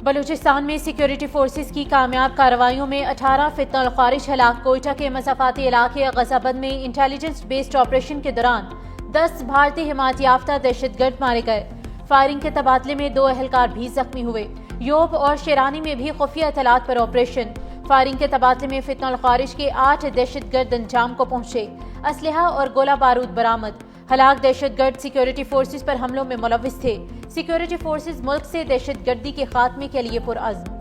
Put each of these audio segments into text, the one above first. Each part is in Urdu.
بلوچستان میں سیکیورٹی فورسز کی کامیاب کارروائیوں میں 18 فتنہ الخوارج ہلاک۔ کوئٹہ کے مسافاتی علاقے غزہ بند میں انٹیلیجنس بیسڈ آپریشن کے دوران 10 بھارتی حمایت یافتہ دہشت گرد مارے گئے۔ فائرنگ کے تبادلے میں 2 اہلکار بھی زخمی ہوئے۔ یوب اور شیرانی میں بھی خفیہ اطلاعات پر آپریشن۔ فائرنگ کے تبادلے میں فتنہ الخوارج کے 8 دہشت گرد انجام کو پہنچے۔ اسلحہ اور گولہ بارود برآمد۔ ہلاک دہشت گرد سیکیورٹی فورسز پر حملوں میں ملوث تھے۔ سیکیورٹی فورسز ملک سے دہشت گردی کے خاتمے کے لیے پرعزم۔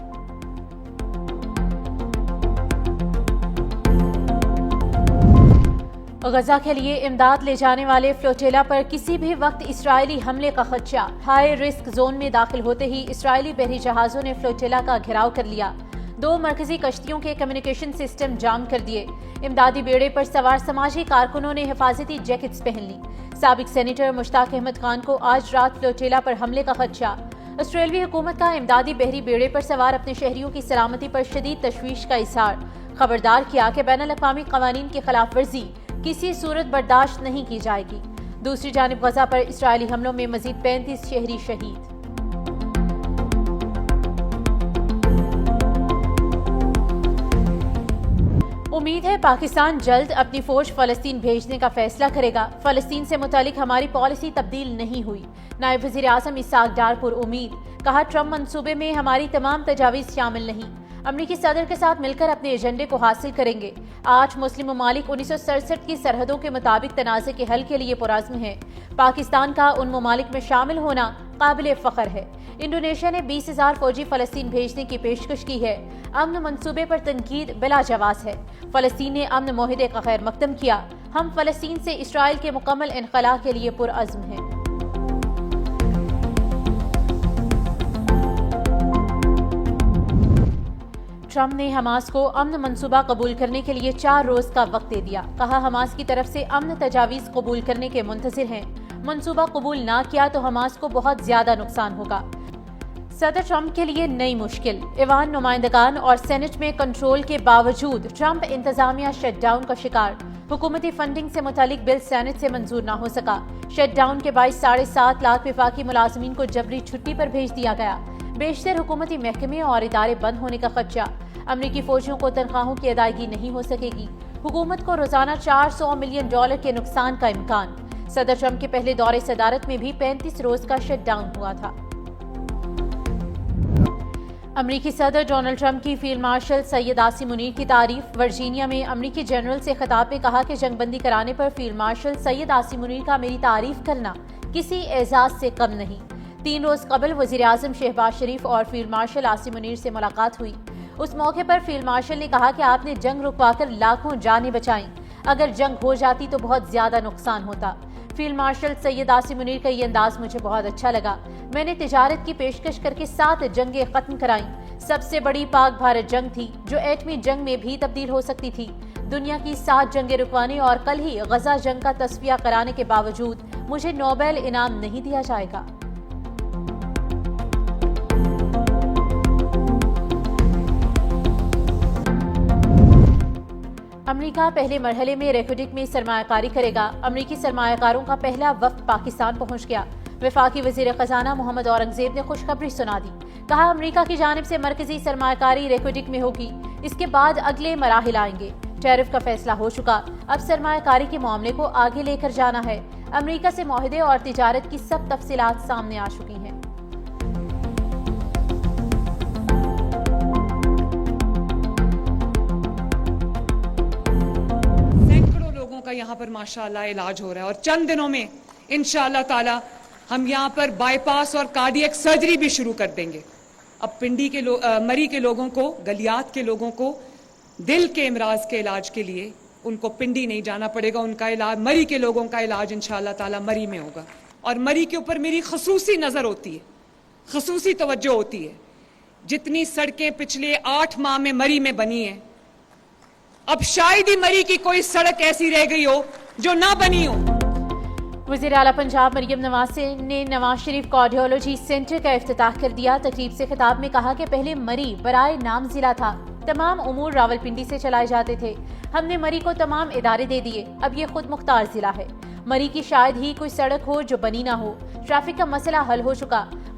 غزہ کے لیے امداد لے جانے والے فلوٹیلا پر کسی بھی وقت اسرائیلی حملے کا خدشہ۔ ہائی رسک زون میں داخل ہوتے ہی اسرائیلی بحری جہازوں نے فلوٹیلا کا گھیراؤ کر لیا۔ 2 مرکزی کشتیوں کے کمیونیکیشن سسٹم جام کر دیے۔ امدادی بیڑے پر سوار سماجی کارکنوں نے حفاظتی جیکٹس پہن لی۔ سابق سینیٹر مشتاق احمد خان کو آج رات فلوٹیلا پر حملے کا خدشہ۔ آسٹریلوی حکومت کا امدادی بحری بیڑے پر سوار اپنے شہریوں کی سلامتی پر شدید تشویش کا اظہار۔ خبردار کیا کہ بین الاقوامی قوانین کی خلاف ورزی کسی صورت برداشت نہیں کی جائے گی۔ دوسری جانب غزہ پر اسرائیلی حملوں میں مزید 35 شہری شہید۔ امید ہے پاکستان جلد اپنی فوج فلسطین بھیجنے کا فیصلہ کرے گا۔ فلسطین سے متعلق ہماری پالیسی تبدیل نہیں ہوئی۔ نائب وزیر اعظم اسحاق ڈار پر امید۔ کہا ٹرمپ منصوبے میں ہماری تمام تجاویز شامل نہیں۔ امریکی صدر کے ساتھ مل کر اپنے ایجنڈے کو حاصل کریں گے۔ 8 مسلم ممالک 1967 کی سرحدوں کے مطابق تنازع کے حل کے لیے پرعزم ہیں۔ پاکستان کا ان ممالک میں شامل ہونا قابل فخر ہے۔ انڈونیشیا نے 20,000 فوجی فلسطین بھیجنے کی پیشکش کی ہے۔ امن منصوبے پر تنقید بلا جواز ہے۔ فلسطین نے امن معاہدے کا خیر مقدم کیا۔ ہم فلسطین سے اسرائیل کے مکمل انخلاء کے لیے پرعزم ہیں۔ ٹرمپ نے حماس کو امن منصوبہ قبول کرنے کے لیے 4 روز کا وقت دے دیا۔ کہا حماس کی طرف سے امن تجاویز قبول کرنے کے منتظر ہیں۔ منصوبہ قبول نہ کیا تو حماس کو بہت زیادہ نقصان ہوگا۔ صدر ٹرمپ کے لیے نئی مشکل۔ ایوان نمائندگان اور سینٹ میں کنٹرول کے باوجود ٹرمپ انتظامیہ شٹ ڈاؤن کا شکار۔ حکومتی فنڈنگ سے متعلق بل سینٹ سے منظور نہ ہو سکا۔ شٹ ڈاؤن کے باعث 7.5 لاکھ وفاقی ملازمین کو جبری چھٹی پر بھیج دیا گیا۔ بیشتر حکومتی محکمے اور ادارے بند ہونے کا خدشہ۔ امریکی فوجیوں کو تنخواہوں کی ادائیگی نہیں ہو سکے گی۔ حکومت کو روزانہ $400 ملین کے نقصان کا امکان۔ صدر ٹرمپ کے پہلے دورے صدارت میں بھی 35 روز کا شٹ ڈاؤن ہوا تھا۔ امریکی صدر ڈونلڈ ٹرمپ کی فیلڈ مارشل سید عاصم منیر کی تعریف۔ ورجینیا میں امریکی جنرل سے خطاب میں کہا کہ جنگ بندی کرانے پر فیلڈ مارشل سید عاصم منیر کا میری تعریف کرنا کسی اعزاز سے کم نہیں۔ 3 روز قبل وزیر اعظم شہباز شریف اور فیلڈ مارشل عاصم منیر سے ملاقات ہوئی۔ اس موقع پر فیلڈ مارشل نے کہا کہ آپ نے جنگ رکوا کر لاکھوں جانیں بچائیں۔ اگر جنگ ہو جاتی تو بہت زیادہ نقصان ہوتا۔ فیلڈ مارشل سید عاصم منیر کا یہ انداز مجھے بہت اچھا لگا۔ میں نے تجارت کی پیشکش کر کے 7 جنگیں ختم کرائیں۔ سب سے بڑی پاک بھارت جنگ تھی جو ایٹمی جنگ میں بھی تبدیل ہو سکتی تھی۔ دنیا کی 7 جنگیں رکوانے اور کل ہی غزہ جنگ کا تصفیہ کرانے کے باوجود مجھے نوبل انعام نہیں دیا جائے گا۔ امریکہ پہلے مرحلے میں ریکوڈک میں سرمایہ کاری کرے گا۔ امریکی سرمایہ کاروں کا پہلا وفد پاکستان پہنچ گیا۔ وفاقی وزیر خزانہ محمد اورنگزیب نے خوشخبری سنا دی۔ کہا امریکہ کی جانب سے مرکزی سرمایہ کاری ریکوڈک میں ہوگی۔ اس کے بعد اگلے مراحل آئیں گے۔ ٹیرف کا فیصلہ ہو چکا۔ اب سرمایہ کاری کے معاملے کو آگے لے کر جانا ہے۔ امریکہ سے معاہدے اور تجارت کی سب تفصیلات سامنے آ چکی ہیں۔ کا یہاں پر ماشاءاللہ علاج ہو رہا ہے اور چند دنوں میں انشاءاللہ تعالی ہم یہاں پر بائی پاس اور کارڈیک سرجری بھی شروع کر دیں گے۔ اب پنڈی کے مری کے لوگوں کو، گلیات کے لوگوں کو دل کے امراض کے علاج کے لیے ان کو پنڈی نہیں جانا پڑے گا۔ ان کا علاج، مری کے لوگوں کا علاج انشاءاللہ تعالی مری میں ہوگا۔ اور مری کے اوپر میری خصوصی نظر ہوتی ہے، خصوصی توجہ ہوتی ہے۔ جتنی سڑکیں پچھلے 8 ماہ میں مری میں بنی ہیں، اب شاید ہی مری کی کوئی سڑک ایسی رہ گئی ہو جو نہ بنی ہو۔ وزیر اعلیٰ پنجاب مریم نواز نے نواز شریف کارڈیولوجی سینٹر کا افتتاح کر دیا۔ تقریب سے خطاب میں کہا کہ پہلے مری برائے نام ضلع تھا۔ تمام امور راولپنڈی سے چلائے جاتے تھے۔ ہم نے مری کو تمام ادارے دے دیے۔ اب یہ خود مختار ضلع ہے۔ مری کی شاید ہی کوئی سڑک ہو جو بنی نہ ہو۔ ٹریفک کا مسئلہ حل ہو چکا۔